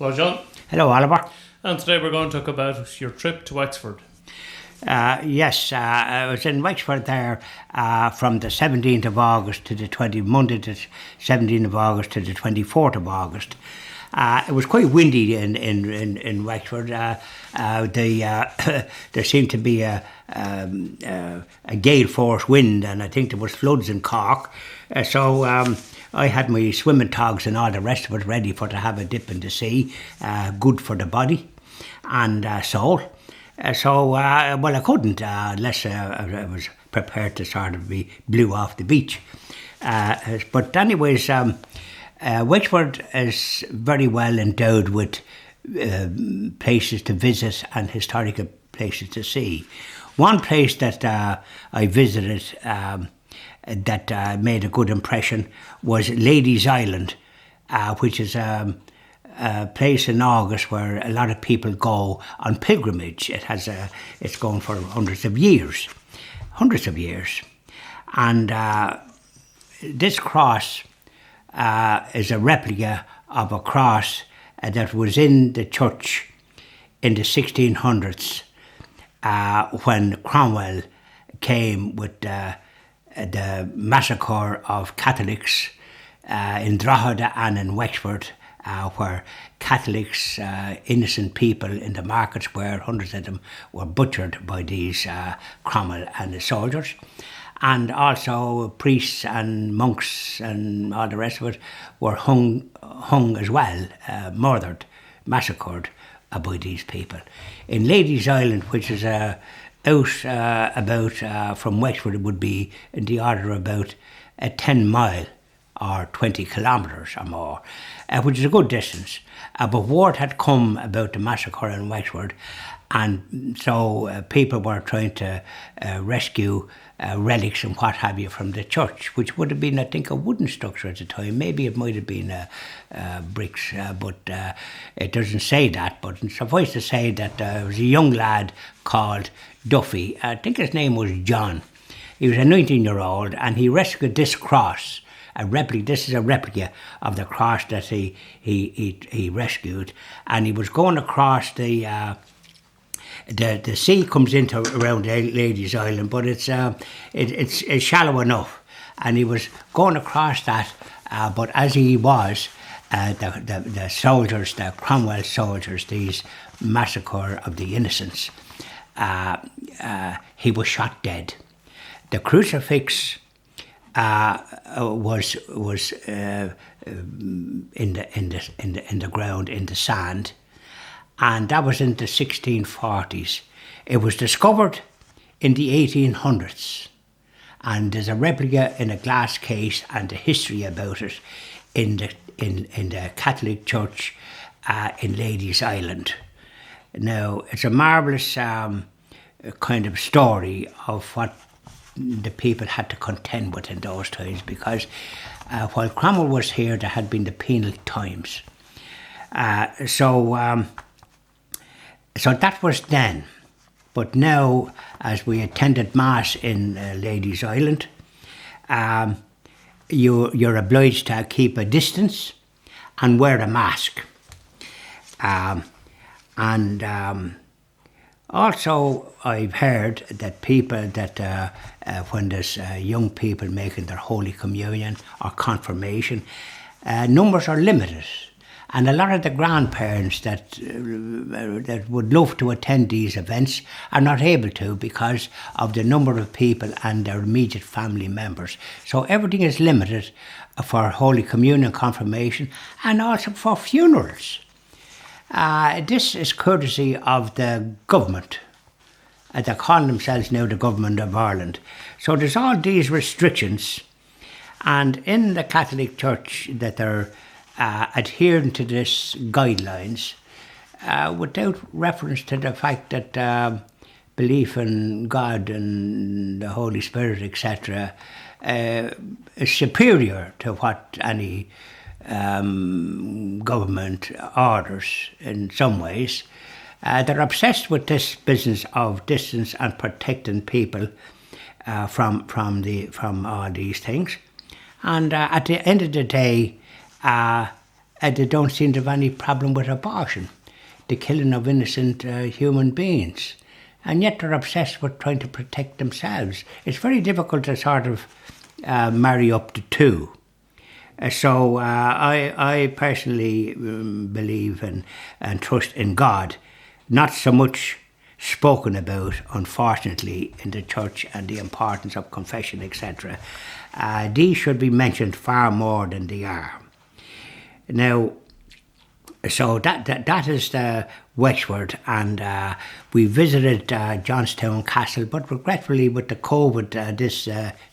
Hello, John. Hello, Oliver. And today we're going to talk about your trip to Wexford. Yes, I was in Wexford there from the 17th of August to the Monday the 17th of August to the 24th of August. It was quite windy in Wexford. There seemed to be a gale force wind, and I think there was floods in Cork. So I had my swimming togs and all the rest of it ready to have a dip in the sea. Good for the body and soul. I couldn't unless I was prepared to sort of be blew off the beach. But anyways, Wexford is very well endowed with places to visit and historical places to see. One place that I visited that made a good impression was Ladies Island, which is a place in August where a lot of people go on pilgrimage. It's going for hundreds of years, and this cross is a replica of a cross that was in the church in the 1600s when Cromwell came with the massacre of Catholics in Drogheda and in Wexford, where Catholics, innocent people in the market square, hundreds of them, were butchered by these Cromwell and the soldiers. And also priests and monks and all the rest of it were hung as well, murdered, massacred by these people. In Ladies Island, which is out about from Wexford, it would be in the order of about a 10 mile or 20 kilometres or more, which is a good distance. But word had come about the massacre in Wexford, and so people were trying to rescue relics and what have you from the church, which would have been, I think, a wooden structure at the time. Maybe it might have been bricks, but it doesn't say that. But suffice to say that there was a young lad called Duffy. I think his name was John. He was a 19-year-old, and he rescued this cross. This is a replica of the cross that he rescued, and he was going across the sea comes into around Ladies Island, but it's shallow enough, and he was going across that. But as he was, the soldiers, the Cromwell soldiers, these massacre of the innocents, he was shot dead. The crucifix was in the ground, in the sand, and that was in the 1640s. It was discovered in the 1800s, and there's a replica in a glass case and a history about it in the Catholic Church in Ladies Island. Now, it's a marvellous kind of story of what the people had to contend with in those times, because while Cromwell was here, there had been the penal times. So that was then. But now, as we attended Mass in Ladies Island, you're obliged to keep a distance and wear a mask. Also, I've heard that people when there's young people making their Holy Communion or Confirmation, numbers are limited. And a lot of the grandparents that would love to attend these events are not able to because of the number of people and their immediate family members. So everything is limited for Holy Communion, Confirmation, and also for funerals. This is courtesy of the government. They call themselves now the Government of Ireland. So there's all these restrictions, and in the Catholic Church that they're adhering to this guidelines without reference to the fact that belief in God and the Holy Spirit, etc., is superior to what any government orders in some ways. They're obsessed with this business of distance and protecting people from all these things. And at the end of the day, they don't seem to have any problem with abortion, the killing of innocent human beings. And yet they're obsessed with trying to protect themselves. It's very difficult to sort of marry up the two. So I personally believe and trust in God, not so much spoken about, unfortunately, in the church, and the importance of confession, etc. These should be mentioned far more than they are. Now, so that is the Wexford, and we visited Johnstown Castle, but regretfully with the COVID, this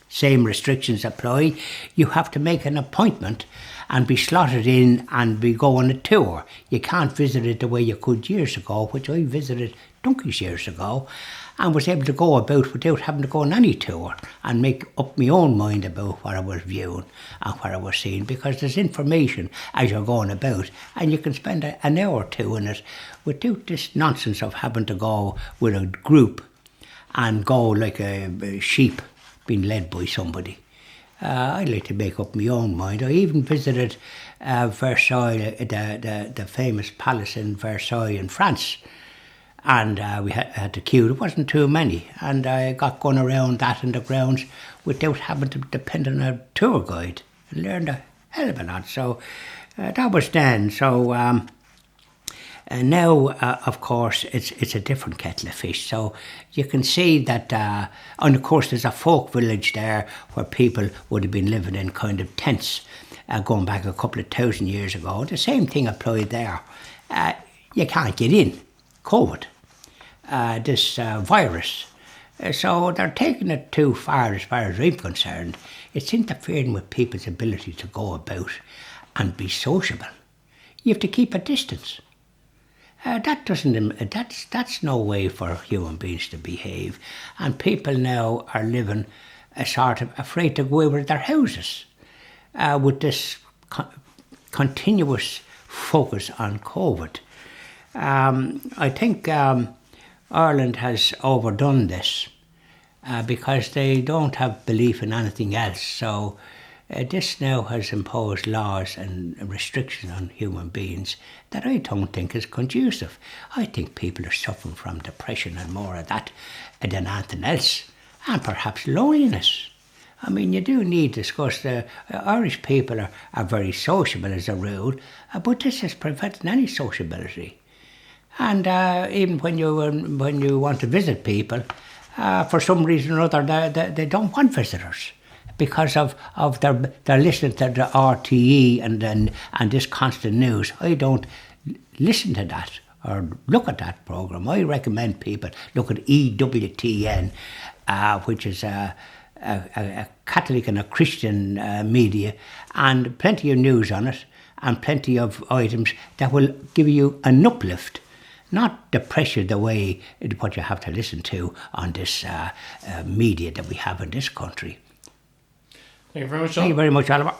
same restrictions apply. You have to make an appointment and be slotted in and be going a tour. You can't visit it the way you could years ago, which I visited donkeys years ago, and was able to go about without having to go on any tour and make up my own mind about what I was viewing and what I was seeing, because there's information as you're going about, and you can spend an hour or two in it without this nonsense of having to go with a group and go like a sheep being led by somebody. I'd like to make up my own mind. I even visited Versailles, the famous palace in Versailles in France, and we had to queue. There wasn't too many, and I got going around that in the grounds without having to depend on a tour guide, and learned a hell of a lot. So that was then. So and now, of course, it's a different kettle of fish. So you can see that, and of course, there's a folk village there where people would have been living in kind of tents going back a couple of 1,000 years ago. The same thing applied there. You can't get in. COVID, this virus. So they're taking it too far as I'm concerned. It's interfering with people's ability to go about and be sociable. You have to keep a distance. That's no way for human beings to behave. And people now are living sort of afraid to go out of their houses with this continuous focus on COVID. I think Ireland has overdone this because they don't have belief in anything else. So this now has imposed laws and restrictions on human beings that I don't think is conducive. I think people are suffering from depression and more of that than anything else, and perhaps loneliness. I mean, you do need to discuss the Irish people are very sociable as a rule, but this is preventing any sociability. And even when you want to visit people, for some reason or other, they don't want visitors because of they're listening to the RTE and this constant news. I don't listen to that or look at that programme. I recommend people look at EWTN, which is a Catholic and a Christian media, and plenty of news on it and plenty of items that will give you an uplift. Not the pressure the way what you have to listen to on this media that we have in this country. Thank you very much, John. Thank you very much, Oliver.